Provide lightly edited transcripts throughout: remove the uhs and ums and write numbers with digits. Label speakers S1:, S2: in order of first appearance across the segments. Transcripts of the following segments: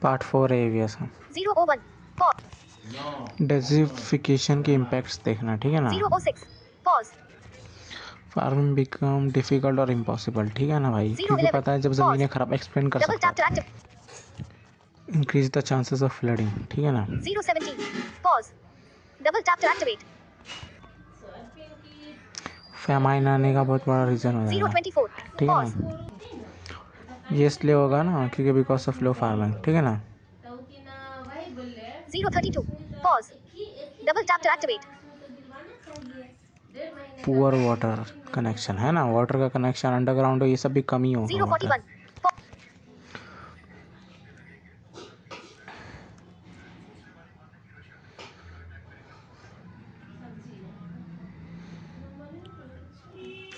S1: Part 4 है ये
S2: 001 pause
S1: डेजिफिकेशन के इम्पैक्ट्स देखना, ठीक है ना।
S2: 006 pause
S1: फार्मिंग बिकम डिफिकल्ट और इम्पॉसिबल, ठीक है ना भाई, क्योंकि
S2: 011
S1: पता है जब ज़मीनें खराब एक्सप्लेन कर
S2: double
S1: सकता
S2: tap to
S1: है।
S2: activate
S1: increase the chances of flooding, ठीक है ना।
S2: 017 pause double tap to activate
S1: famine आने का बहुत बड़ा रीज़न हो जाएगा,
S2: 024
S1: ठीक है
S2: pause
S1: ना। ये इसलिए होगा ना क्योंकि बिकॉज ऑफ लो फार्मिंग, ठीक है ना।
S2: 032 pause double tap to activate
S1: poor water connection, है ना, वाटर का कनेक्शन अंडरग्राउंड हो, ये सब भी कमी होगा वहाँ पे।
S2: 041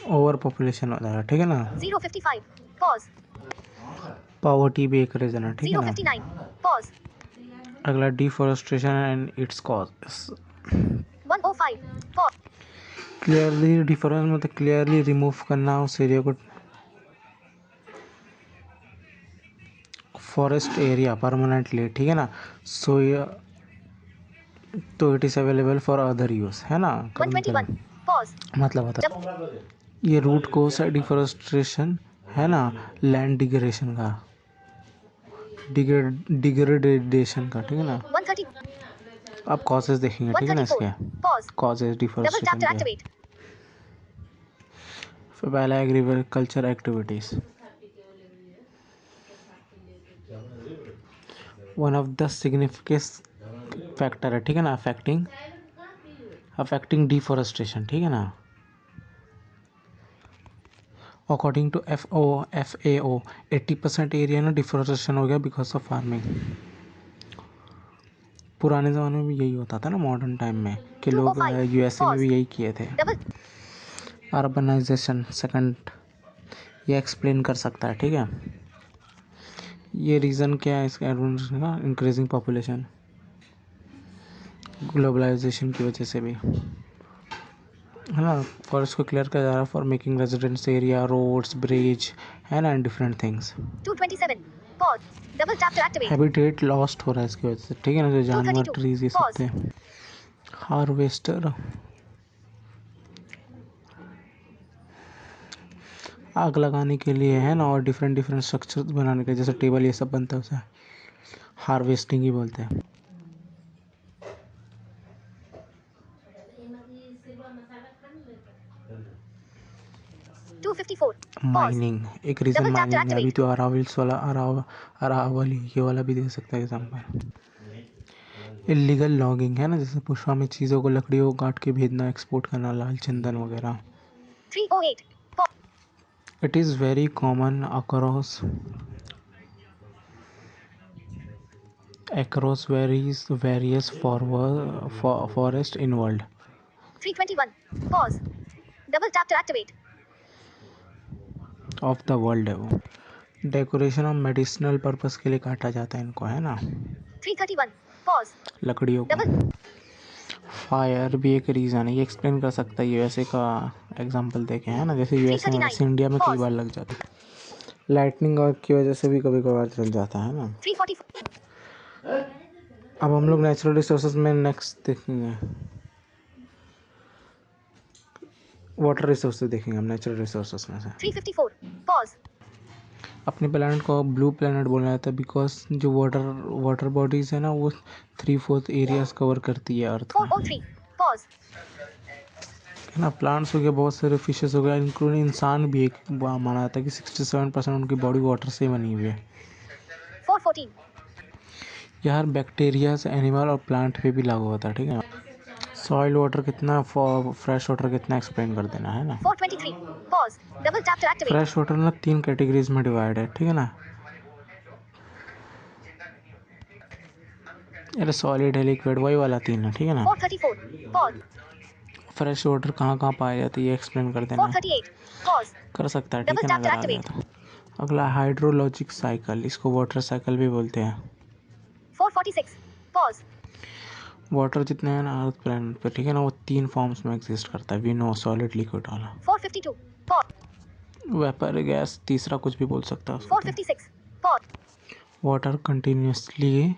S1: ओवर पॉपुलेशन हो जाएगा, ठीक है ना।
S2: 055 pause
S1: पॉवर्टी भी एक रीज़न है, ठीक है ना।
S2: 059 pause
S1: अगला deforestation and it's cause.
S2: 105 pause
S1: clearly difference मतलब क्लियरली रिमूव करना उस एरिया को, फॉरेस्ट एरिया परमानेंटली, ठीक है ना। सो तो it is available for other use, है ना।
S2: 121 pause
S1: मतलब होता है ये रूट कोस है डिफॉरेस्टेशन, है ना, लैंड डिग्रेडेशन का, डिग्रेडेशन का, ठीक है ना।
S2: 130
S1: अब कॉजेज देखेंगे, ठीक है ना
S2: 134
S1: इसके।
S2: pause
S1: causes
S2: double tap
S1: deforestation
S2: to
S1: के।
S2: activate
S1: फिर पहला agriculture activities. One of the significant factor है, ठीक है ना, अफेक्टिंग डिफॉरेस्टेशन, ठीक है ना। अकॉर्डिंग टू FAO 80% एरिया ना डिफॉरेस्टेशन हो गया बिकॉज ऑफ फार्मिंग। पुराने ज़माने में भी यही होता था ना, मॉडर्न टाइम में, कि लोग
S2: 205
S1: USA में
S2: pause
S1: भी यही किए थे।
S2: double
S1: अर्बनाइजेशन सेकंड, ये एक्सप्लेन कर सकता है, ठीक है। ये रीज़न क्या है इसका, अर्बनाइजेशन का, इंक्रीजिंग पॉपुलेशन, ग्लोबलाइजेशन की वजह से भी, है ना। फॉरेस्ट को क्लियर किया जा रहा है for making residence area, roads, bridge, है ना, and different things.
S2: 227 pause double tap to activate
S1: habitat lost हो रहा है इसकी वजह से, ठीक है ना, जो जानवर,
S2: 232
S1: ट्रीज, ये सब
S2: pause
S1: थे। हार्वेस्टर, आग लगाने के लिए, है ना, और डिफरेंट डिफरेंट स्ट्रक्चर बनाने के, जैसे टेबल ये सब बनता है उसे हार्वेस्टिंग ही बोलते हैं।
S2: 254 pause
S1: माइनिंग एक reason
S2: double tap to
S1: mining है। अभी
S2: activate
S1: तो अरावल्स वाला अरावली ये वाला भी दे सकता है एग्जाम्पल। इलीगल लॉगिंग, है ना, जैसे पुष्पा में चीज़ों को, लकड़ियों को काट के भेजना, एक्सपोर्ट करना, लाल चंदन वगैरह।
S2: 308 pause
S1: it is very common across various forest in world
S2: 321 pause double tap to activate
S1: of the world है वो। डेकोरेशन और मेडिसिनल पर्पस के लिए काटा जाता है इनको, है ना,
S2: 331 pause
S1: लकड़ियों को।
S2: double
S1: फायर भी एक रीज़न है, ये एक्सप्लेन कर सकता है यूएसए का एग्जांपल देखे, है ना, जैसे यूएसए में, जैसे इंडिया में कई बार लग जाता है। लाइटनिंग और की वजह से भी कभी कभार चल जाता है ना।
S2: 344
S1: अब हम लोग नेचुरल रिसोर्सेज में नेक्स्ट देखेंगे, वाटर रिसोर्सेज देखेंगे हम नेचुरल रिसोर्सेज में से।
S2: 354 pause
S1: अपने प्लानट को ब्लू प्लानट बोला जाता है बिकॉज जो वाटर बॉडीज़ है ना वो 3/4 एरियाज कवर करती है अर्थ का,
S2: 403 pause
S1: है ना। प्लांट्स हो गए, बहुत सारे फिशेस हो गए, इंक्लूडिंग इंसान भी एक माना जाता है कि 67% उनकी बॉडी वाटर से बनी हुई है।
S2: 414
S1: यह हर बैक्टीरियाज, एनिमल और प्लांट पे भी लागू होता है, ठीक है। सॉइल वाटर कितना, फ्रेश वाटर कितना, एक्सप्लेन कर देना, है ना।
S2: 423 pause double tap to activate
S1: fresh water ना 3 कैटेगरीज में डिवाइड है, ठीक है ना। अरे सॉलिड है, लिक्विड, वही वाला 3 है, ठीक है ना।
S2: 434 pause
S1: फ्रेश वाटर कहाँ कहाँ पाया जाता है ये एक्सप्लेन कर देना,
S2: 438 pause
S1: कर सकता है, ठीक
S2: double
S1: है ना,
S2: tap to
S1: अगर आ गया
S2: activate
S1: तो। अगला हाइड्रोलॉजिक साइकिल, इसको वाटर साइकिल भी बोलते हैं।
S2: 446 pause
S1: वाटर जितने हैं ना अर्थ प्लैनेट पे, ठीक है ना, वो 3 फॉर्म्स में एग्जिस्ट करता है, वी नो, सॉलिड, लिक्विड वाला।
S2: 452 pause
S1: वेपर, गैस, तीसरा कुछ भी बोल सकता है उसको।
S2: 456 pause
S1: water continuously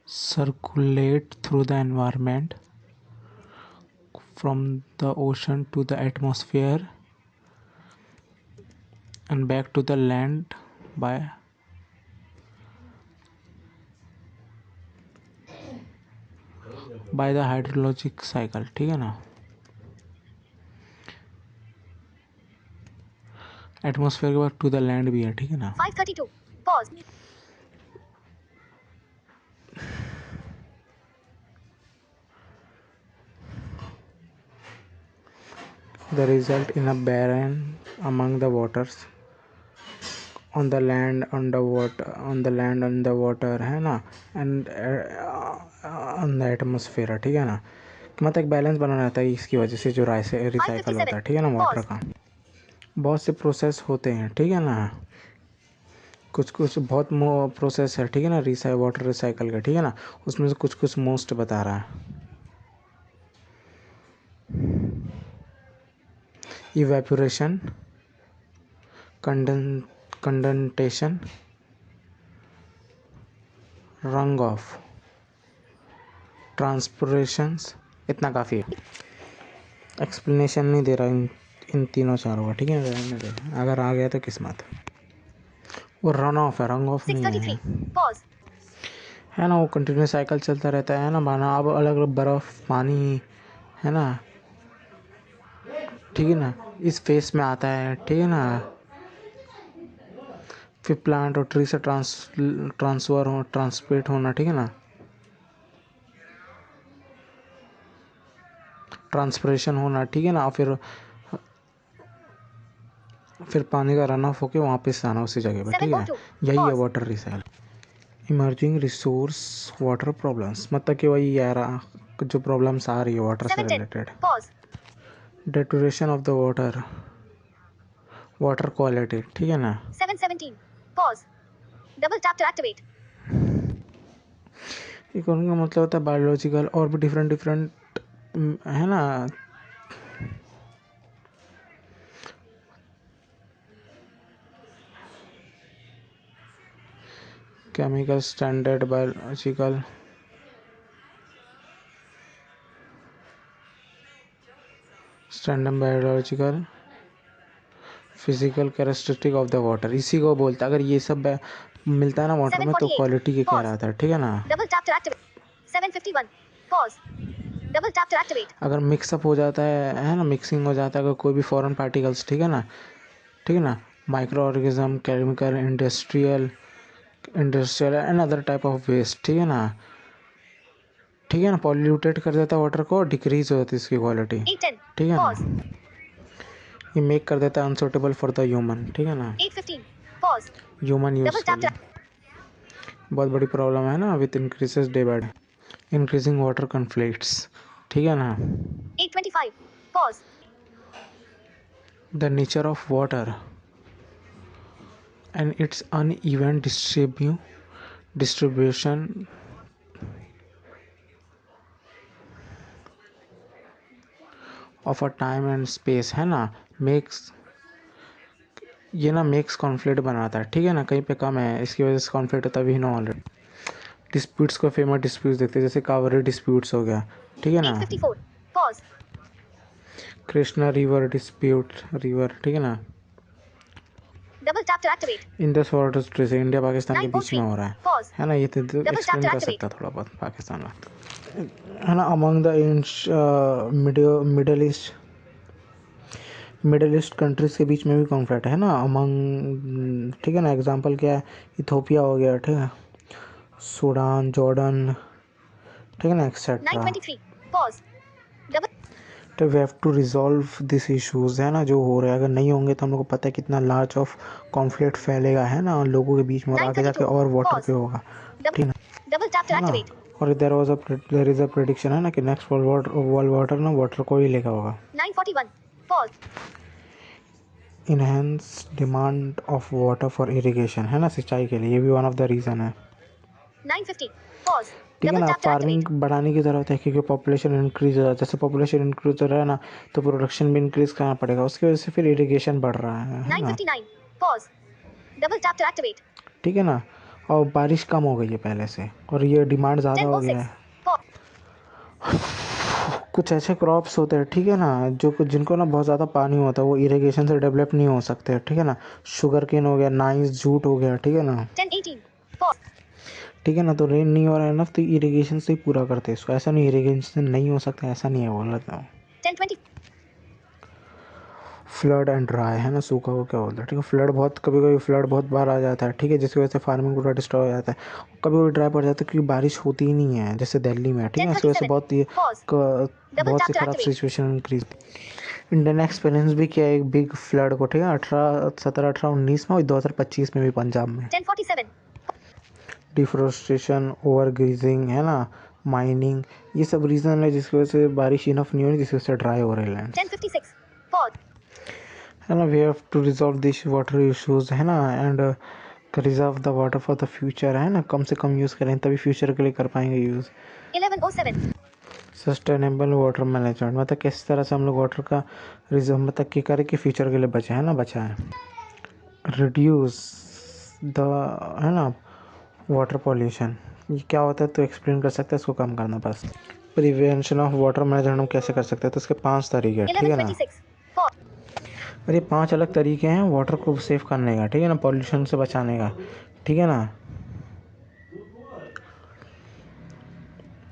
S1: circulate through the environment from the ocean to the atmosphere and back to the land by the hydrologic cycle, ठीक है ना। एटमॉस्फेयर के बाद टू द लैंड भी है, ठीक है ना।
S2: 5:32. Pause.
S1: The result in a barren among the waters on the land on the water है ना, and on the atmosphere, ठीक है ना। मतलब एक बैलेंस बना रहता है इसकी वजह से, जो रिसाइकल होता है, ठीक है ना, वाटर का। बहुत से प्रोसेस होते हैं, ठीक है ना, कुछ बहुत प्रोसेस है, ठीक है ना, वाटर रिसाइकल का, ठीक है ना। उसमें से कुछ मोस्ट बता रहा है। इवेपोरेशन, कंडेंसेशन, रंग ऑफ, ट्रांसपिरेशंस। इतना काफ़ी है, एक्सप्लेनेशन नहीं दे रहा इन तीनों चारों का, ठीक है। रहने दे, अगर आ गया तो किस्मत। वो रन ऑफ है, रंग ऑफ नहीं है,
S2: 6:33. Pause.
S1: है ना। वो कंटिन्यूस साइकिल चलता रहता है ना, माना अब अलग अलग बर्फ़ पानी है ना, ठीक है ना, इस फेस में आता है, ठीक है ना। फिर प्लांट और ट्री से ट्रांसपेट होना, ठीक है ना, ट्रांसपरेशन होना, ठीक है ना। फिर पानी का रन ऑफ होके वापस आना उसी जगह पे, ठीक है। यही है water recycle. Emerging resource water problems, मतलब कि वही यार जो प्रॉब्लम्स आ रही है वाटर से
S2: 7:10.
S1: Related.
S2: Pause.
S1: Deterioration of the water quality, ठीक है ना।
S2: 7:17. Pause. Double tap to activate.
S1: Economy का मतलब होता है बायोलॉजिकल और भी डिफरेंट है ना। Chemical, standard, biological, physical characteristic of the water, इसी को बोलता है। अगर ये सब मिलता है ना वाटर में, तो
S2: 7:48.
S1: क्वालिटी के कह रहा था, ठीक है ना।
S2: Double tap to activate. 7:51. Pause. Double tap to activate.
S1: अगर मिक्सअप हो जाता है ना, मिक्सिंग हो जाता है अगर कोई भी फॉरेन पार्टिकल्स, ठीक है ना, micro organism, chemical, industrial and other type of waste, ठीक है ना, पॉल्यूटेड कर देता है वाटर को, डिक्रीज हो जाती है इसकी क्वालिटी,
S2: 8:10.
S1: ठीक है
S2: Pause.
S1: ना। ये मेक कर देता है अनसूटेबल फॉर द ह्यूमन, ठीक है ना।
S2: 8:15. Pause.
S1: ह्यूमन यूज
S2: Double
S1: के
S2: tap to
S1: लिए बहुत बड़ी प्रॉब्लम है ना, with increases day by day, increasing water conflicts, ठीक है ना।
S2: 8:25. Pause.
S1: The nature of water and its uneven distribution of a time and space, है ना, मेक्स कॉन्फ्लिक्ट बनाता है, ठीक है ना। कहीं पे कम है, इसकी वजह से कॉन्फ्लिक्ट होता भी ना ऑलरेडी। डिस्प्यूट्स को फेमस डिस्प्यूट्स देखते हैं, जैसे कावेरी डिस्प्यूट्स हो गया, ठीक है ना।
S2: 8:54. Pause.
S1: कृष्णा रिवर डिस्प्यूट, ठीक है ना।
S2: Double tap to activate.
S1: Indus water trace India Pakistan के बीच में हो रहा
S2: Pause.
S1: है ना। ये तो
S2: Double tap
S1: एक्सप्लेन
S2: to
S1: कर
S2: activate.
S1: सकता थोड़ा बहुत पाकिस्तान में, है ना। Among the middle east countries के बीच में भी कॉन्फ्लिक्ट है ना, अमंग, ठीक है ना। एग्जांपल क्या है, इथोपिया हो गया, ठीक है, सूडान, जॉर्डन, ठीक है ना, एक्सेट्रा।
S2: 9:23. Pause. Double.
S1: तो we have to resolve this issues, है ना, जो हो रहा है। अगर नहीं होंगे तो हम लोग को पता है कितना लार्ज ऑफ कॉन्फ्लिक्ट फैलेगा, है ना, लोगों के बीच में, और आगे जाके और वाटर पे होगा, ठीक है
S2: Double tap to
S1: ना।
S2: activate.
S1: और देयर इज अ प्रेडिक्शन, है ना, कि नेक्स्ट वर्ल्ड वाटर ना वाटर को ही लेगा होगा।
S2: 9:41. Pause.
S1: Enhance demand of water for irrigation, है ना, सिंचाई के लिए, ये भी वन ऑफ द रीज़न है।
S2: 950. Pause.
S1: ठीक है
S2: Double
S1: ना।
S2: tap to
S1: farming
S2: activate.
S1: बढ़ाने की ज़रूरत है क्योंकि पॉपुलेशन इंक्रीज हो रहा है। जैसे पॉपुलेशन इंक्रीज हो रहा है ना तो प्रोडक्शन भी इंक्रीज करना पड़ेगा, उसकी वजह से फिर इरिगेशन बढ़ रहा है ना।
S2: 959. Pause. Double tap to activate.
S1: ठीक है ना। और बारिश कम हो गई है पहले से और ये डिमांड ज़्यादा हो गया
S2: 1006.
S1: है।
S2: Pause.
S1: कुछ ऐसे क्रॉप्स होते हैं, ठीक है ना, जो जिनको ना बहुत ज़्यादा पानी होता है वो इरिगेशन से डेवलप नहीं हो सकते, ठीक है ना। शुगर केन हो गया, नाइस जूट हो गया, ठीक है ना।
S2: 1018. Pause.
S1: ठीक है ना। तो रेन नहीं हो रहा है ना तो इरिगेशन से ही पूरा करते हैं इसको। ऐसा नहीं इरिगेशन से नहीं हो सकता, ऐसा नहीं है बोल रहा हूँ।
S2: 1020.
S1: फ्लड एंड ड्राई है ना, सूखा को क्या बोलते हैं, ठीक है। फ्लड बहुत कभी कभी फ्लड बहुत बार आ जाता है, ठीक है, जिसकी वजह से फार्मिंग पूरा डिस्ट्रॉय हो जाता है। कभी कभी ड्राई पड़ जाता है क्योंकि बारिश होती ही नहीं है, जैसे दिल्ली में, ठीक है। इसकी वजह से
S2: 1037.
S1: बहुत ये
S2: Pause. Double
S1: बहुत
S2: tap
S1: सी
S2: to
S1: ख़राब
S2: activate.
S1: Situation increase. Indian experience भी किया है एक बिग फ्लड को, ठीक है, 17, 18, 19 में और 2025 में भी पंजाब में।
S2: 1047.
S1: डिफोरेस्टेशन, ओवर ग्रीजिंग है ना, माइनिंग, ये सब रीज़न है जिसकी वजह से बारिश इनफ नहीं हो रही, जिसकी वजह से ड्राई हो रही लैंड
S2: 1056. Pause.
S1: है ना। We have to resolve this water issues है ना and reserve the water for the future है ना। कम से कम यूज़ करें तभी फ्यूचर के लिए कर पाएंगे यूज़।
S2: 1107.
S1: सस्टेनेबल वाटर मैनेजमेंट मतलब किस तरह से हम लोग वाटर का रिजर्व मतलब कि करें कि फ्यूचर के लिए बचे है ना, बचाएं। रिड्यूस द है ना वाटर पॉल्यूशन, ये क्या होता है तो एक्सप्लेन कर सकते हैं, इसको कम करना बस। प्रिवेंशन ऑफ वाटर मैनेजमेंट हम कैसे कर सकते हैं तो इसके 5 तरीके हैं, ठीक है ना।
S2: 1126. Pause.
S1: और ये 5 अलग तरीके हैं वाटर को सेव करने का, ठीक है ना, पॉल्यूशन से बचाने का, ठीक है ना।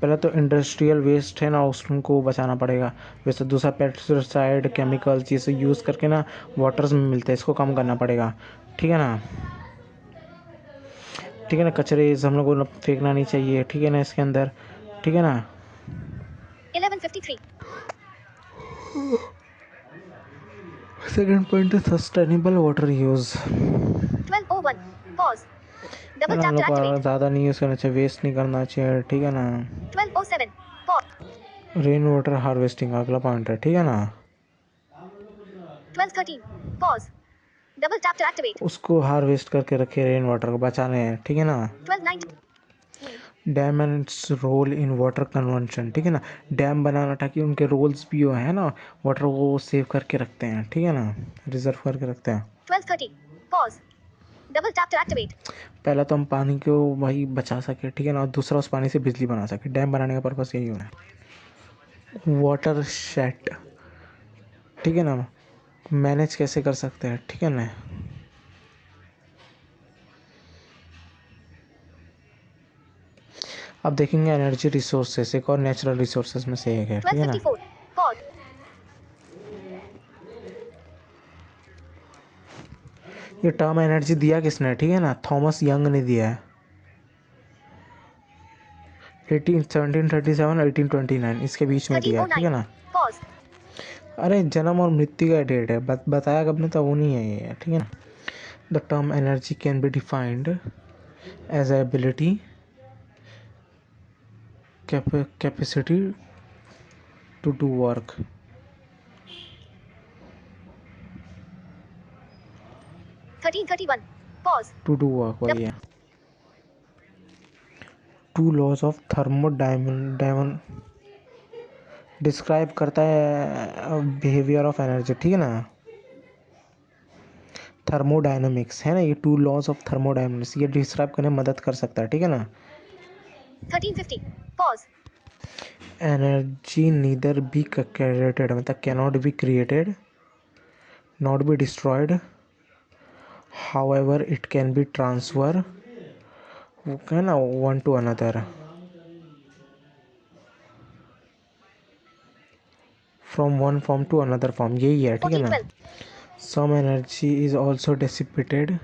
S1: पहले तो इंडस्ट्रियल वेस्ट है ना उसको बचाना पड़ेगा। वैसे दूसरा पेस्टिसाइड केमिकल्स ये सब यूज़ करके ना वाटर्स में मिलते हैं, इसको कम करना पड़ेगा, ठीक है ना। ठीक है ना। कचरे हम लोग को फेंकना नहीं चाहिए, ठीक है ना, इसके अंदर, ठीक है ना।
S2: 1153.
S1: सेकंड पॉइंट है सस्टेनेबल वाटर यूज़
S2: 1201. Pause.
S1: है
S2: Double
S1: ना। हम
S2: tap to
S1: लोग को
S2: activate.
S1: ज़्यादा नहीं यूज़ करना चाहिए, वेस्ट नहीं करना चाहिए, ठीक है ना।
S2: 1207. Pause.
S1: रेन वाटर हार्वेस्टिंग अगला पॉइंट है, ठीक है ना।
S2: 1213. Pause. Double tap to activate.
S1: उसको हार्वेस्ट करके रखे, रेन वाटर को बचाने हैं, ठीक है ना।
S2: 1219.
S1: Dam and it's role in water conversion, ठीक है ना। डैम बनाना ताकि उनके रोल्स भी हो है ना, वाटर को सेव करके रखते हैं, ठीक है ना, रिजर्व करके रखते हैं।
S2: 1230. Pause. Double tap to activate.
S1: पहला तो हम पानी को भाई बचा सके, ठीक है ना, और दूसरा उस पानी से बिजली बना सके। डैम बनाने का पर्पस यही होना है। वाटर शेड, ठीक है ना, मैनेज कैसे कर सकते हैं, ठीक है ना। अब देखेंगे एनर्जी रिसोर्सेस, एक और नेचुरल रिसोर्सेस में से एक है, ठीक है ना।
S2: 1254. Pause.
S1: ये टर्म एनर्जी दिया किसने, ठीक है ना, थॉमस यंग ने दिया है 1737 1829 इसके बीच में दिया है, ठीक है
S2: 1309.
S1: ना।
S2: Pause.
S1: अरे जन्म और मृत्यु का डेट है, बताया कब ने, तो वो नहीं है ये, ठीक है ना। The term energy can be defined as ability capacity to do work
S2: 1331. Pause.
S1: To do work वही है। Two laws of thermodynamics describe करता है बिहेवियर ऑफ एनर्जी, ठीक है ना। थर्मोडायनामिक्स है ना, ये 2 लॉज ऑफ थर्मोडायनामिक्स ये डिस्क्राइब करने में मदद कर सकता है, ठीक है ना।
S2: 1350. Pause.
S1: Energy neither be created मतलब cannot be created not be destroyed however it can be transfer है ना one to another from one form to another form, यही है, ठीक है ना।
S2: 1412.
S1: Some energy is also dissipated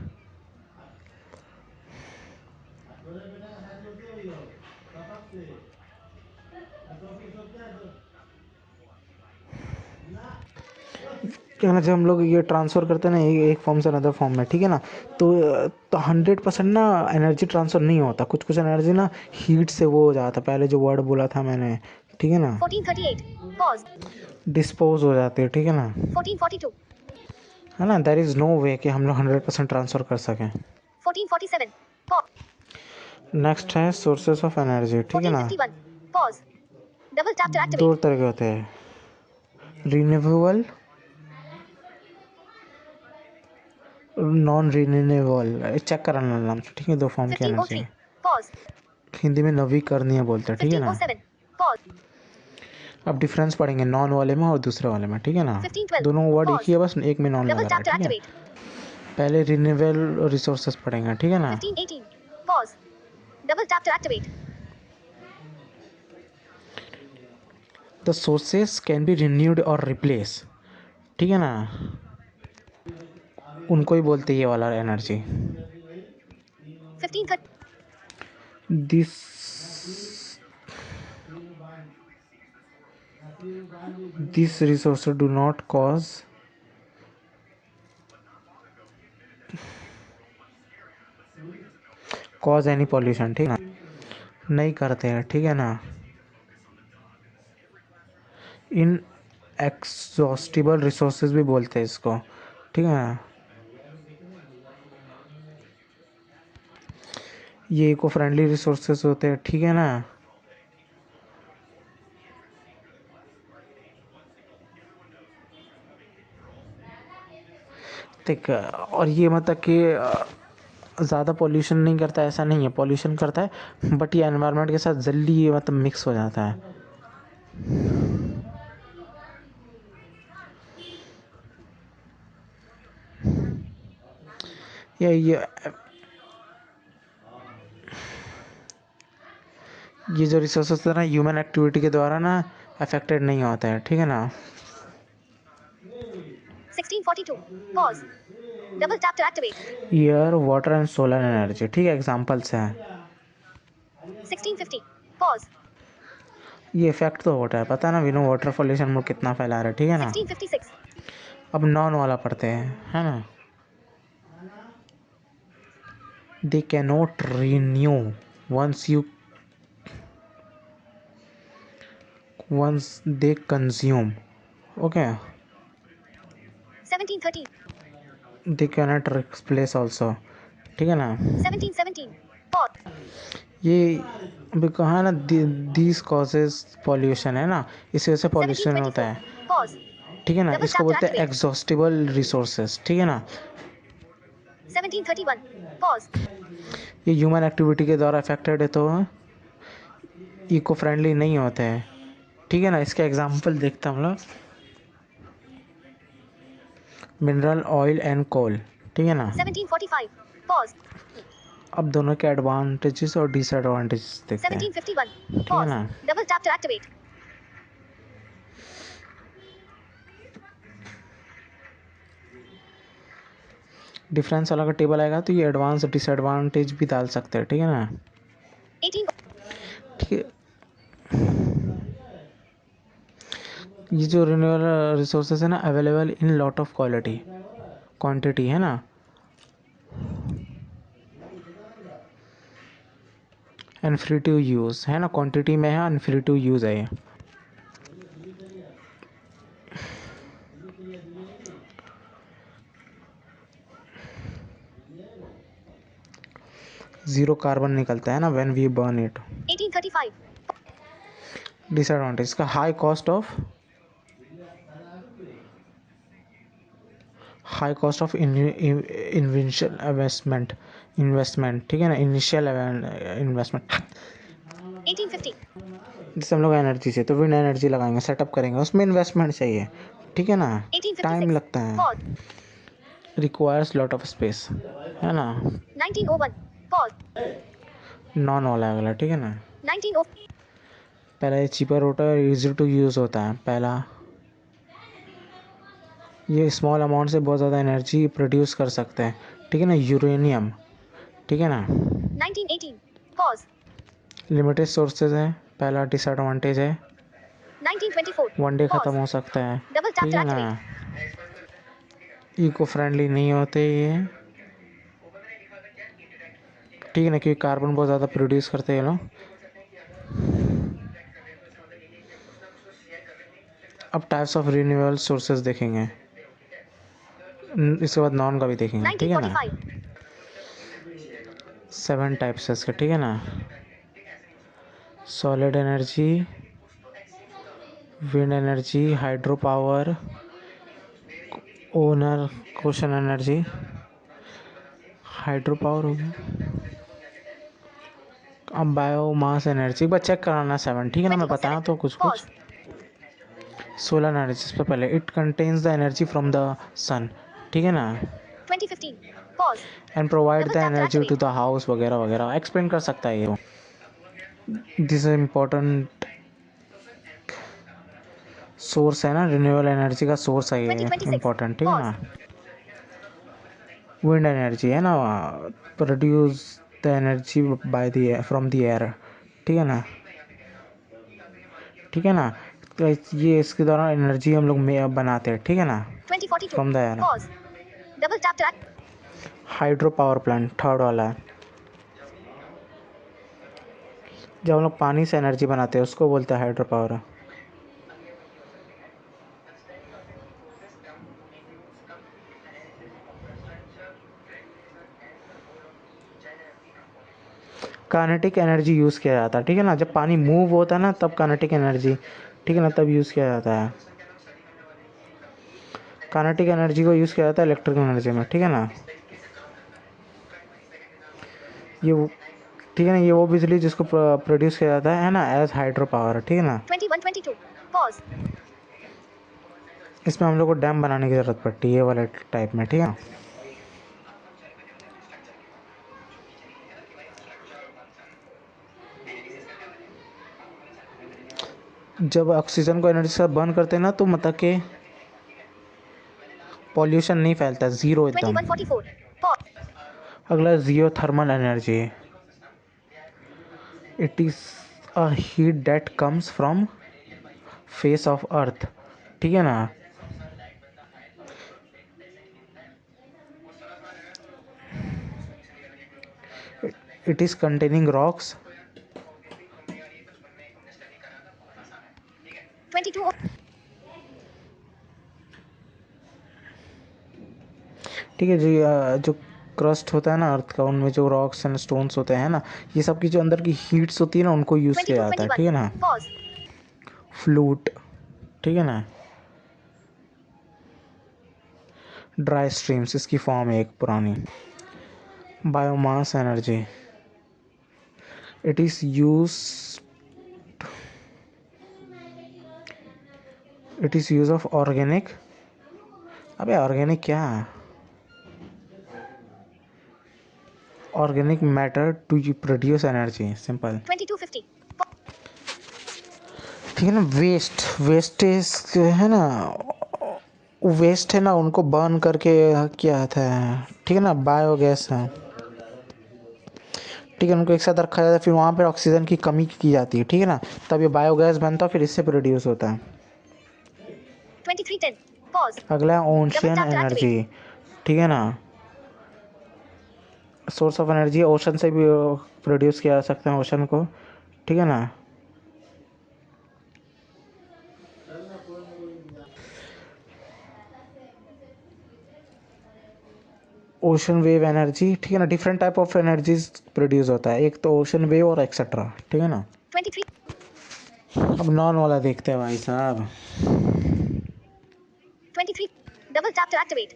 S1: क्या ना, जब हम लोग ये ट्रांसफ़र करते हैं ना एक फॉर्म से अनदर फॉर्म में, ठीक है ना, तो 100% ना एनर्जी ट्रांसफ़र नहीं होता, कुछ कुछ एनर्जी ना हीट से वो हो जाता, पहले जो वर्ड बोला था मैंने, ठीक है ना,
S2: 1438. Pause.
S1: डिस्पोज हो जाते हैं, ठीक है ना।
S2: 1442.
S1: है ना, देयर इज़ नो वे कि हम लोग 100% ट्रांसफ़र कर सकें।
S2: 1447. Pause.
S1: नेक्स्ट है सोर्सेस ऑफ एनर्जी, ठीक है ना।
S2: 1451. Pause. Double tap to
S1: दो
S2: activate.
S1: तरह के होते हैं, रिन्यूएबल, नॉन रिन्यूएबल। चेक कराना नाम से, ठीक है, दो फॉर्म की एनर्जी
S2: 1503.
S1: है।
S2: Pause.
S1: हिंदी में नवीकरणीय बोलते हैं, ठीक है ना।
S2: 1507. Pause.
S1: अब डिफरेंस पढ़ेंगे नॉन वाले में और दूसरे वाले में, ठीक है ना।
S2: 1512.
S1: दोनों वर्ड एक
S2: Pause.
S1: ही है, बस एक में नॉन लग
S2: Double
S1: रहा है,
S2: tap to
S1: ठीक है।
S2: activate.
S1: पहले रिन्यूएबल रिसोर्सेस पढ़ेंगे, ठीक है ना।
S2: 1518. Pause. Double tap to activate.
S1: The sources can be renewed और रिप्लेस, ठीक है ना। उनको ही बोलते हैं ये वाला energy.
S2: 1530.
S1: This this resources do not cause any pollution, ठीक है ना, नहीं करते हैं, ठीक है ना। इन एक्सॉस्टिबल रिसोर्सेज भी बोलते हैं इसको, ठीक है ना। ये इको फ्रेंडली रिसोर्सेज होते हैं, ठीक है ना। ठीक है, और ये मतलब कि ज़्यादा पॉल्यूशन नहीं करता, ऐसा नहीं है, पॉल्यूशन करता है बट ये एनवायरनमेंट के साथ जल्दी ये मतलब मिक्स हो जाता है। ये जो रिसोर्सेस है ना, ह्यूमन एक्टिविटी के द्वारा ना अफेक्टेड नहीं होता है, ठीक है ना।
S2: 1642. Pause. Double tap to activate.
S1: Air, water and solar energy, ठीक है, एग्जांपल्स हैं।
S2: 1650. Pause.
S1: ये इफेक्ट तो होता है, पता है ना, विनो वाटर पॉल्यूशन में कितना फैला रहा है, ठीक है ना।
S2: 1656.
S1: अब नॉन वाला पढ़ते हैं, है ना। They can not renew once they consume, okay,
S2: 1713.
S1: they cannot replace also, ठीक है ना।
S2: 1717. Pause.
S1: ये अभी कहा ना, दिस कॉजेज पॉल्यूशन, है ना, इस वजह से पॉल्यूशन होता
S2: 1724.
S1: है,
S2: Pause.
S1: ठीक है ना।
S2: Double
S1: इसको
S2: tap to
S1: बोलते हैं
S2: activate.
S1: एग्जॉस्टिबल रिसोर्सेज, ठीक है ना।
S2: 1731. Pause.
S1: ये ह्यूमन एक्टिविटी के द्वारा अफेक्टेड है तो इको फ्रेंडली नहीं होते हैं, ठीक है ना। इसके एग्जांपल देखते हैं हम लोग, मिनरल ऑयल एंड कोल, ठीक है ना।
S2: 1745. Pause.
S1: अब दोनों के एडवांटेजेस और डिसएडवांटेजेस देखते हैं,
S2: 1751.
S1: ठीक है
S2: Pause.
S1: ना।
S2: Double tap to activate.
S1: Difference वाला का टेबल आएगा तो ये एडवांस डिसएडवांटेज भी डाल सकते हैं, ठीक है ना।
S2: 18.
S1: ठीक है, ये जो रिन्यूएबल रिसोर्सेज है ना, available in lot of quantity, है ना। एंड फ्री टू यूज़, है ना, क्वांटिटी में है एंड फ्री टू यूज़ है ये। ज़ीरो कार्बन निकलता है ना when we burn it.
S2: 1835.
S1: Disadvantage का high cost of initial investment, ठीक है ना, इनिशियल इन्वेस्टमेंट।
S2: 1850.
S1: जैसे हम लोग एनर्जी से तो विंड एनर्जी लगाएंगे, सेटअप करेंगे, उसमें इन्वेस्टमेंट चाहिए, ठीक है ना, टाइम
S2: 1856.
S1: लगता है,
S2: Pause.
S1: Requires lot of space, है ना।
S2: 1901. Pause.
S1: नॉन वाला अगला, ठीक है ना।
S2: 1904.
S1: पहला ये चीपर होता है, इजी टू यूज़ होता है पहला। ये स्मॉल अमाउंट से बहुत ज़्यादा एनर्जी प्रोड्यूस कर सकते हैं, ठीक है ना, यूरेनियम, ठीक है ना।
S2: 1918. Pause.
S1: लिमिटेड सोर्सेज है, पहला डिसएडवांटेज है,
S2: 1924.
S1: One day
S2: Pause.
S1: ख़त्म हो सकता है,
S2: Double tap
S1: ठीक
S2: to
S1: है ना।
S2: activate.
S1: इको फ्रेंडली नहीं होते ये, ठीक है ना, क्योंकि कार्बन बहुत ज़्यादा प्रोड्यूस करते हैं लोग। अब टाइप्स ऑफ रिन्यूएबल सोर्सेज देखेंगे, इसके बाद नॉन का भी देखेंगे, ठीक है ना।
S2: 1945.
S1: 7 टाइप्स है इसके, ठीक है ना। Solid energy, wind energy, hydro power, owner question energy, hydro power हो गया। अब बायोमास एनर्जी बस चेक कराना 7, ठीक है ना। मैं
S2: 2007.
S1: बताया तो कुछ कुछ।
S2: Pause.
S1: सोलर एनर्जी सबसे पहले, it contains the energy from the sun, ठीक है ना।
S2: 2015. Pause.
S1: And provide
S2: Double
S1: the
S2: tap to
S1: energy to
S2: activate.
S1: The house वगैरह वगैरह एक्सप्लेन कर सकता है ये। दिस इज इम्पोर्टेंट सोर्स है ना, रिन्यूएबल एनर्जी का सोर्स है ये,
S2: 2026.
S1: इम्पोर्टेंट, ठीक है
S2: Pause.
S1: ना। विंड एनर्जी है ना, produce the energy by the from the air, ठीक है ना, ठीक है ना। तो ये इसके द्वारा एनर्जी हम लोग में बनाते हैं, ठीक है ना,
S2: 2042.
S1: From the air.
S2: Pause. Double tap to act.
S1: Hydro power plant third वाला है, जब हम लोग पानी से एनर्जी बनाते हैं उसको बोलते हैं hydro power. Kinetic energy use किया जाता है, ठीक है ना, जब पानी मूव होता है ना तब काइनेटिक एनर्जी, ठीक है ना, तब यूज़ किया जाता है। काइनेटिक एनर्जी को यूज़ किया जाता है इलेक्ट्रिकल एनर्जी में, ठीक है ना। ठीक है ना, ये वो बिजली जिसको प्रोड्यूस किया जाता है ना, एज हाइड्रो पावर, ठीक है ना।
S2: 2122. Pause.
S1: इसमें हम लोग को डैम बनाने की ज़रूरत पड़ती है ये वाले टाइप में, ठीक है। जब ऑक्सीजन को एनर्जी से बर्न करते हैं ना तो मतलब कि पॉल्यूशन नहीं फैलता, ज़ीरो एकदम।
S2: 2144. Pause.
S1: अगला geothermal energy, it is a heat that comes from face of earth, ठीक है ना। It is containing rocks,
S2: 22.
S1: ठीक है जी। जो क्रस्ट होता है ना अर्थ का, उनमें जो रॉक्स एंड स्टोन्स होते हैं ना, ये सब की जो अंदर की हीट्स होती है ना उनको यूज़ किया जाता है,
S2: 2221.
S1: ठीक है ना।
S2: Pause.
S1: फ्लूट, ठीक है ना। ड्राई स्ट्रीम्स इसकी फॉर्म है एक पुरानी। Biomass energy, it is use of organic, अबे ऑर्गेनिक क्या, organic matter to produce energy, simple,
S2: 2250.
S1: ठीक है ना। वेस्टेज है ना, वेस्ट है ना उनको बर्न करके किया था, ठीक है ना, बायोगैस है, ठीक है। उनको एक साथ रखा जाता है, फिर वहाँ पर ऑक्सीजन की कमी की जाती है, ठीक है ना, तब ये बायोगैस बनता है, फिर इससे प्रोड्यूस होता है।
S2: 2310. Pause.
S1: अगला
S2: Double
S1: ocean
S2: tap to
S1: energy,
S2: activate.
S1: ठीक है ना, सोर्स ऑफ एनर्जी ओशन से भी प्रोड्यूस किया जा सकता है ओशन को, ठीक है ना। ओशन वेव एनर्जी, ठीक है ना, different type of energies produce होता है, एक तो ओशन वेव और एक्सेट्रा, ठीक है ना।
S2: 23.
S1: अब नॉन वाला देखते हैं भाई साहब।
S2: 23. Double tap to activate.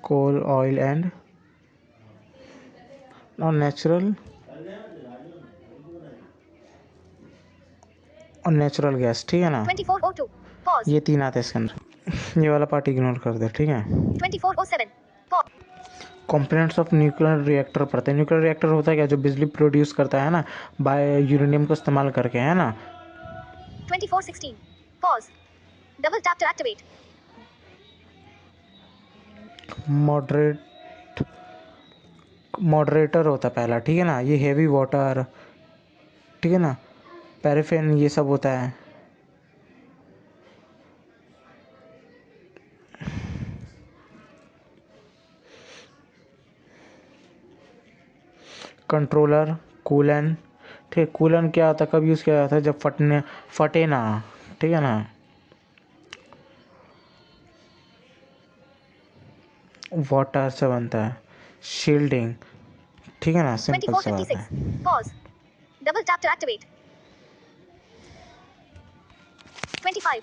S1: Coal, oil and और नेचुरल गैस, ठीक है ना।
S2: 2402. Pause.
S1: ये 3 आते हैं इसके अंदर, ये वाला पार्ट इग्नोर कर दे, ठीक है।
S2: 2407. Pause.
S1: Components of nuclear reactor पढ़ते हैं। न्यूक्लियर रिएक्टर होता है क्या, जो बिजली प्रोड्यूस करता है ना बाय यूरेनियम को इस्तेमाल करके, है ना।
S2: 2416. Pause. Double tap to activate.
S1: Moderator होता है पहला, ठीक है ना। ये हेवी वाटर, ठीक है ना, पैराफिन ये सब होता है। कंट्रोलर, कूलन, ठीक है। कूलन क्या होता है, कब यूज़ किया जाता है, जब फटे ना, ठीक है ना। वाटर से बनता है, शील्डिंग, ठीक है ना, सिंपल सी बात
S2: 2456.
S1: है।
S2: Pause. Double tap to activate. 25.